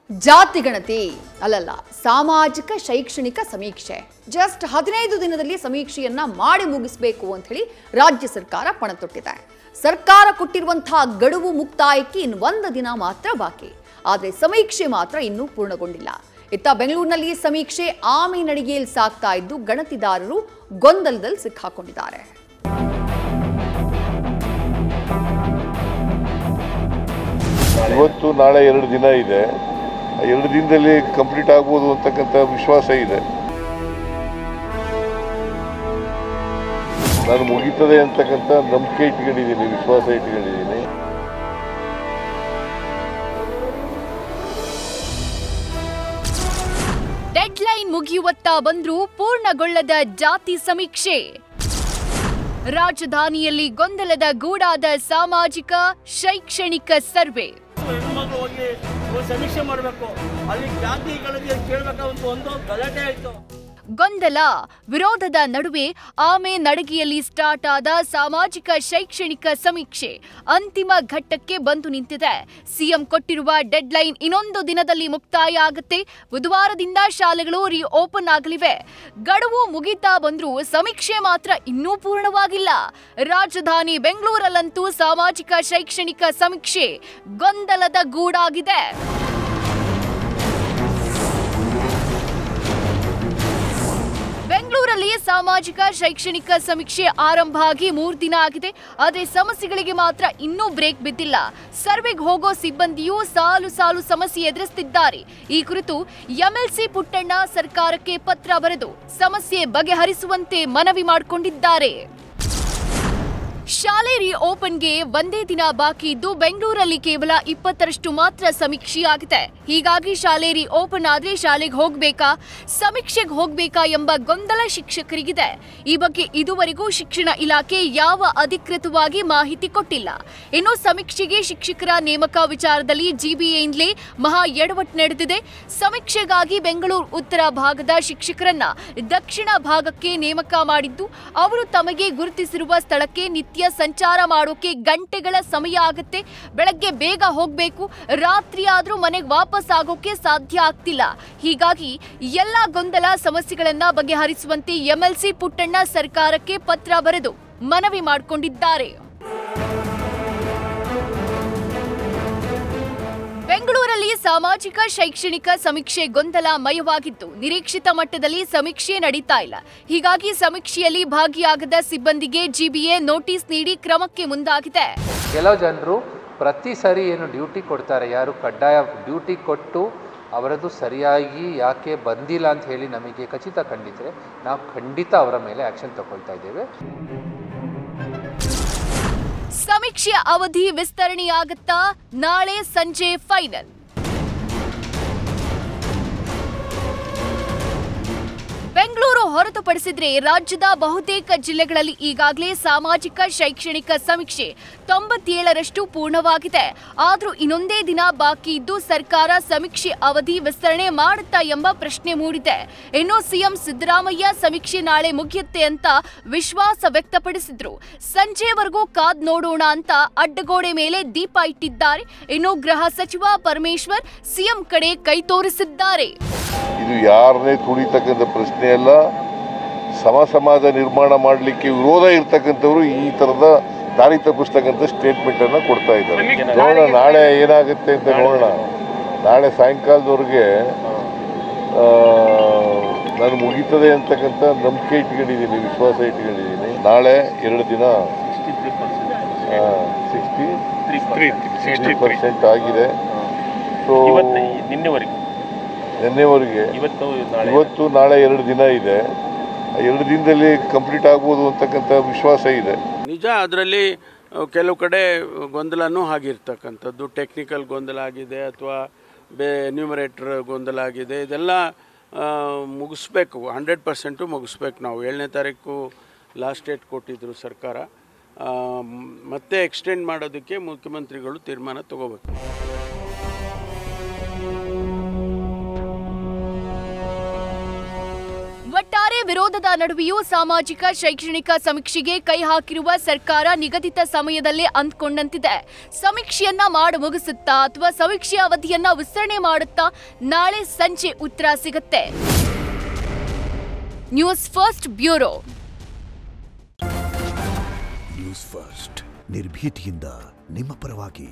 ಜಾತಿ ಗಣತಿ ಅಲ್ಲಲ್ಲ, ಸಾಮಾಜಿಕ ಶೈಕ್ಷಣಿಕ ಸಮೀಕ್ಷೆ ಜಸ್ಟ್ 15 ದಿನದಲ್ಲಿ ಸಮೀಕ್ಷೆಯನ್ನ ಮಾಡಿ ಮುಗಿಸಬೇಕು ಅಂತ ಹೇಳಿ ರಾಜ್ಯ ಸರ್ಕಾರ ಪಣ ತೊಟ್ಟಿದೆ. ಸರ್ಕಾರ ಕೊಟ್ಟಿರುವಂತಹ ಗಡುವು ಮುಕ್ತಾಯಕ್ಕೆ ಇನ್ನು 1 ದಿನ ಮಾತ್ರ ಬಾಕಿ. ಆದರೆ ಸಮೀಕ್ಷೆ ಮಾತ್ರ ಇನ್ನೂ ಪೂರ್ಣಗೊಂಡಿಲ್ಲ. ಇತ್ತ ಬೆಂಗಳೂರಿನಲ್ಲಿ ಸಮೀಕ್ಷೆ ಆಮೆ ನಡಿಗೆಯಲ್ಲಿ ಸಾಗ್ತಾ ಇದ್ದು ಗಣತಿದಾರರು ಗೊಂದಲದಲ್ಲಿ ಸಿಕ್ಕಾಕೊಂಡಿದ್ದಾರೆ. ಇವತ್ತು ನಾಳೆ 2 ದಿನ ಇದೆ. 2 ದಿನದಲ್ಲಿ ಕಂಪ್ಲೀಟ್ ಆಗ್ಬೋದು ಅಂತಕ್ಕಂಥ ವಿಶ್ವಾಸ ಇದೆ. ನಾನು ಮುಗೀತದೆ ಅಂತಕ್ಕಂಥ ನಂಬಿಕೆ ಇಟ್ಕೊಂಡಿದ್ದೀನಿ, ವಿಶ್ವಾಸ ಇಟ್ಕೊಂಡಿದ್ದೀನಿ. ಡೆಡ್ಲೈನ್ ಮುಗಿಯುವತ್ತ ಬಂದ್ರೂ ಪೂರ್ಣಗೊಳ್ಳದ ಜಾತಿ ಸಮೀಕ್ಷೆ. ರಾಜಧಾನಿಯಲ್ಲಿ ಗೊಂದಲದ ಗೂಡಾದ ಸಾಮಾಜಿಕ ಶೈಕ್ಷಣಿಕ ಸರ್ವೆ. ಹೆಣ್ಮಕ್ಳು ಹೋಗಿ ಸಮೀಕ್ಷೆ ಮಾಡಬೇಕು, ಅಲ್ಲಿ ಜಾತಿಗಳಿಗೆ ಕೇಳಬೇಕಾದಂತ ಒಂದು ಗಲಾಟೆ ಆಯಿತು. ಗೊಂದಲ ವಿರೋಧದ ನಡುವೆ ಆಮೆ ನಡಿಗೆಯಲ್ಲಿ ಸ್ಟಾರ್ಟ್ ಆದ ಸಾಮಾಜಿಕ ಶೈಕ್ಷಣಿಕ ಸಮೀಕ್ಷೆ ಅಂತಿಮ ಘಟ್ಟಕ್ಕೆ ಬಂದು ನಿಂತಿದೆ. ಸಿಎಂ ಕೊಟ್ಟಿರುವ ಡೆಡ್ಲೈನ್ ಇನ್ನೊಂದು ದಿನದಲ್ಲಿ ಮುಕ್ತಾಯ ಆಗುತ್ತೆ. ಬುಧವಾರದಿಂದ ಶಾಲೆಗಳು ಓಪನ್ ಆಗಲಿವೆ. ಗಡುವು ಮುಗಿತಾ ಬಂದ್ರೂ ಸಮೀಕ್ಷೆ ಮಾತ್ರ ಇನ್ನೂ ಪೂರ್ಣವಾಗಿಲ್ಲ. ರಾಜಧಾನಿ ಬೆಂಗಳೂರಲ್ಲಂತೂ ಸಾಮಾಜಿಕ ಶೈಕ್ಷಣಿಕ ಸಮೀಕ್ಷೆ ಗೊಂದಲದ ಗೂಡಾಗಿದೆ. ಬೆಂಗಳೂರಲ್ಲಿ ಸಾಮಾಜಿಕ ಶೈಕ್ಷಣಿಕ ಸಮೀಕ್ಷೆ ಆರಂಭ ಆಗಿ 3 ದಿನ ಆಗಿದೆ. ಆದರೆ ಸಮಸ್ಯೆಗಳಿಗೆ ಮಾತ್ರ ಇನ್ನೂ ಬ್ರೇಕ್ ಬಿದ್ದಿಲ್ಲ. ಸರ್ವೆಗೆ ಹೋಗೋ ಸಿಬ್ಬಂದಿಯೂ ಸಾಲು ಸಾಲು ಸಮಸ್ಯೆ ಎದುರಿಸುತ್ತಿದ್ದಾರೆ. ಈ ಕುರಿತು ಎಂಎಲ್ಸಿ ಪುಟ್ಟಣ್ಣ ಸರ್ಕಾರಕ್ಕೆ ಪತ್ರ ಬರೆದು ಸಮಸ್ಯೆ ಬಗೆಹರಿಸುವಂತೆ ಮನವಿ ಮಾಡಿಕೊಂಡಿದ್ದಾರೆ. ಶಾಲೆ ಓಪನ್ಗೆ 1 ದಿನ ಬಾಕಿ ಇದ್ದು ಬೆಂಗಳೂರಲ್ಲಿ ಕೇವಲ 20ರಷ್ಟು ಮಾತ್ರ ಸಮೀಕ್ಷೆಯಾಗಿದೆ. ಹೀಗಾಗಿ ಶಾಲೆ ಓಪನ್ ಆದ್ರೆ ಶಾಲೆಗೆ ಹೋಗಬೇಕಾ, ಸಮೀಕ್ಷೆಗೆ ಹೋಗಬೇಕಾ ಎಂಬ ಗೊಂದಲ ಶಿಕ್ಷಕರಿಗಿದೆ. ಈ ಬಗ್ಗೆ ಇದುವರೆಗೂ ಶಿಕ್ಷಣ ಇಲಾಖೆ ಯಾವ ಅಧಿಕೃತವಾಗಿ ಮಾಹಿತಿ ಕೊಟ್ಟಿಲ್ಲ. ಇನ್ನು ಸಮೀಕ್ಷೆಗೆ ಶಿಕ್ಷಕರ ನೇಮಕ ವಿಚಾರದಲ್ಲಿ ಜಿಬಿಎಯಿಂದಲೇ ಮಹಾ ಎಡವಟ್ಟು ನಡೆದಿದೆ. ಸಮೀಕ್ಷೆಗಾಗಿ ಬೆಂಗಳೂರು ಉತ್ತರ ಭಾಗದ ಶಿಕ್ಷಕರನ್ನ ದಕ್ಷಿಣ ಭಾಗಕ್ಕೆ ನೇಮಕ ಮಾಡಿದ್ದು ಅವರು ತಮಗೆ ಗುರುತಿಸಿರುವ ಸ್ಥಳಕ್ಕೆ ನಿತ್ಯ ಸಂಚಾರ ಮಾಡೋಕೆ ಗಂಟೆಗಳ ಸಮಯ ಆಗುತ್ತೆ. ಬೆಳಗ್ಗೆ ಬೇಗ ಹೋಗಬೇಕು, ರಾತ್ರಿ ಆದ್ರೂ ಮನೆಗೆ ವಾಪಸ್ ಆಗೋಕೆ ಸಾಧ್ಯ ಆಗ್ತಿಲ್ಲ. ಹೀಗಾಗಿ ಎಲ್ಲ ಗೊಂದಲ ಸಮಸ್ಯೆಗಳನ್ನ ಬಗೆಹರಿಸುವಂತೆ ಎಂಎಲ್ಸಿ ಪುಟ್ಟಣ್ಣ ಸರ್ಕಾರಕ್ಕೆ ಪತ್ರ ಬರೆದು ಮನವಿ ಮಾಡಿಕೊಂಡಿದ್ದಾರೆ. ಬೆಂಗಳೂರಲ್ಲಿ ಸಾಮಾಜಿಕ ಶೈಕ್ಷಣಿಕ ಸಮೀಕ್ಷೆ ಗೊಂದಲಮಯವಾಗಿದ್ದು ನಿರೀಕ್ಷಿತ ಮಟ್ಟದಲ್ಲಿ ಸಮೀಕ್ಷೆ ನಡೀತಾ ಇಲ್ಲ. ಹೀಗಾಗಿ ಸಮೀಕ್ಷೆಯಲ್ಲಿ ಭಾಗಿಯಾಗದ ಸಿಬ್ಬಂದಿಗೆ ಜಿಬಿಎ ನೋಟಿಸ್ ನೀಡಿ ಕ್ರಮಕ್ಕೆ ಮುಂದಾಗಿದೆ. ಕೆಲವು ಜನರು ಪ್ರತಿ ಸರಿ ಏನು ಡ್ಯೂಟಿ ಕೊಡ್ತಾರೆ, ಯಾರು ಕಡ್ಡಾಯ ಡ್ಯೂಟಿ ಕೊಟ್ಟು ಅವರದ್ದು ಸರಿಯಾಗಿ ಯಾಕೆ ಬಂದಿಲ್ಲ ಅಂತ ಹೇಳಿ ನಮಗೆ ಖಚಿತ ಕಂಡಿದ್ರೆ ನಾವು ಖಂಡಿತ ಅವರ ಮೇಲೆ ಆಕ್ಷನ್ ತಗೊಳ್ತಾ ಇದ್ದೇವೆ. ಸಮೀಕ್ಷೆ ಅವಧಿ ವಿಸ್ತರಣೆಯಾಗುತ್ತಾ? ನಾಳೆ ಸಂಜೆ ಫೈನಲ್. ಬೆಂಗಳೂರು ಹೊರತುಪಡಿಸಿದ್ರೆ ರಾಜ್ಯದ ಬಹುತೇಕ ಜಿಲ್ಲೆಗಳಲ್ಲಿ ಈಗಾಗಲೇ ಸಾಮಾಜಿಕ ಶೈಕ್ಷಣಿಕ ಸಮೀಕ್ಷೆ 97ರಷ್ಟು ಪೂರ್ಣವಾಗಿದೆ. ಆದರೂ ಇನ್ನೊಂದೇ ದಿನ ಬಾಕಿ ಇದ್ದು ಸರ್ಕಾರ ಸಮೀಕ್ಷೆ ಅವಧಿ ವಿಸ್ತರಣೆ ಮಾಡುತ್ತಾ ಎಂಬ ಪ್ರಶ್ನೆ ಮೂಡಿದೆ. ಇನ್ನು ಸಿಎಂ ಸಿದ್ದರಾಮಯ್ಯ ಸಮೀಕ್ಷೆ ನಾಳೆ ಮುಗಿಯುತ್ತೆ ಅಂತ ವಿಶ್ವಾಸ ವ್ಯಕ್ತಪಡಿಸಿದ್ರು. ಸಂಜೆವರೆಗೂ ಕಾದ್ ನೋಡೋಣ ಅಂತ ಅಡ್ಡಗೋಡೆ ಮೇಲೆ ದೀಪ ಇಟ್ಟಿದ್ದಾರೆ. ಇನ್ನು ಗೃಹ ಸಚಿವ ಪರಮೇಶ್ವರ್ ಸಿಎಂ ಕಡೆ ಕೈ ತೋರಿಸಿದ್ದಾರೆ. ಇದು ಯಾರನ್ನೇ ತುಳಿತಕ್ಕಂಥ ಪ್ರಶ್ನೆ ಅಲ್ಲ. ಸಮಾಜ ನಿರ್ಮಾಣ ಮಾಡಲಿಕ್ಕೆ ವಿರೋಧ ಇರ್ತಕ್ಕಂಥವ್ರು ಈ ಥರದ ದಾರಿ ತಪ್ಪಿಸ್ತಕ್ಕಂಥ ಸ್ಟೇಟ್ಮೆಂಟನ್ನು ಕೊಡ್ತಾ ಇದ್ದಾರೆ. ನೋಡೋಣ ನಾಳೆ ಏನಾಗುತ್ತೆ ಅಂತ ನೋಡೋಣ. ನಾಳೆ ಸಾಯಂಕಾಲದವರೆಗೆ ನಾನು ಮುಗೀತದೆ ಅಂತಕ್ಕಂಥ ನಂಬಿಕೆ ಇಟ್ಕೊಂಡಿದ್ದೀನಿ, ವಿಶ್ವಾಸ ಇಟ್ಕೊಂಡಿದ್ದೀನಿ. ನಾಳೆ 2 ದಿನ 60% ಆಗಿದೆ. ಸೊ ನಿನ್ನೆವರೆಗೆ ಇವತ್ತು ನಾಳೆ 2 ದಿನ ಇದೆ. 2 ದಿನದಲ್ಲಿ ಕಂಪ್ಲೀಟ್ ಆಗ್ಬೋದು ಅಂತಕ್ಕಂಥ ವಿಶ್ವಾಸ ಇದೆ. ನಿಜ, ಅದರಲ್ಲಿ ಕೆಲವು ಕಡೆ ಗೊಂದಲನೂ ಆಗಿರ್ತಕ್ಕಂಥದ್ದು, ಟೆಕ್ನಿಕಲ್ ಗೊಂದಲ ಆಗಿದೆ ಅಥವಾ ಎನ್ಯೂಮರೇಟರ್ ಗೊಂದಲ ಆಗಿದೆ. ಇದೆಲ್ಲ ಮುಗಿಸ್ಬೇಕು, 100% ಮುಗಿಸ್ಬೇಕು. ನಾವು 7ನೇ ತಾರೀಕು ಲಾಸ್ಟ್ ಡೇಟ್ ಕೊಟ್ಟಿದ್ರು ಸರ್ಕಾರ. ಮತ್ತೆ ಎಕ್ಸ್ಟೆಂಡ್ ಮಾಡೋದಕ್ಕೆ ಮುಖ್ಯಮಂತ್ರಿಗಳು ತೀರ್ಮಾನ ತಗೋಬೇಕು. ಒಟ್ಟಾರೆ ವಿರೋಧದ ನಡುವೆಯೂ ಸಾಮಾಜಿಕ ಶೈಕ್ಷಣಿಕ ಸಮೀಕ್ಷೆಗೆ ಕೈ ಹಾಕಿರುವ ಸರ್ಕಾರ ನಿಗದಿತ ಸಮಯದಲ್ಲೇ ಅಂದ್ಕೊಂಡಂತಿದೆ. ಸಮೀಕ್ಷೆಯನ್ನ ಮಾಡಿ ಮುಗಿಸುತ್ತಾ ಅಥವಾ ಸಮೀಕ್ಷೆಯ ಅವಧಿಯನ್ನ ವಿಸ್ತರಣೆ ಮಾಡುತ್ತಾ ನಾಳೆ ಸಂಜೆ ಉತ್ತರ ಸಿಗುತ್ತೆ. News first bureau. News first ನಿರ್ಭೀತಿಯಿಂದ ನಿಮ್ಮ ಪರವಾಗಿ.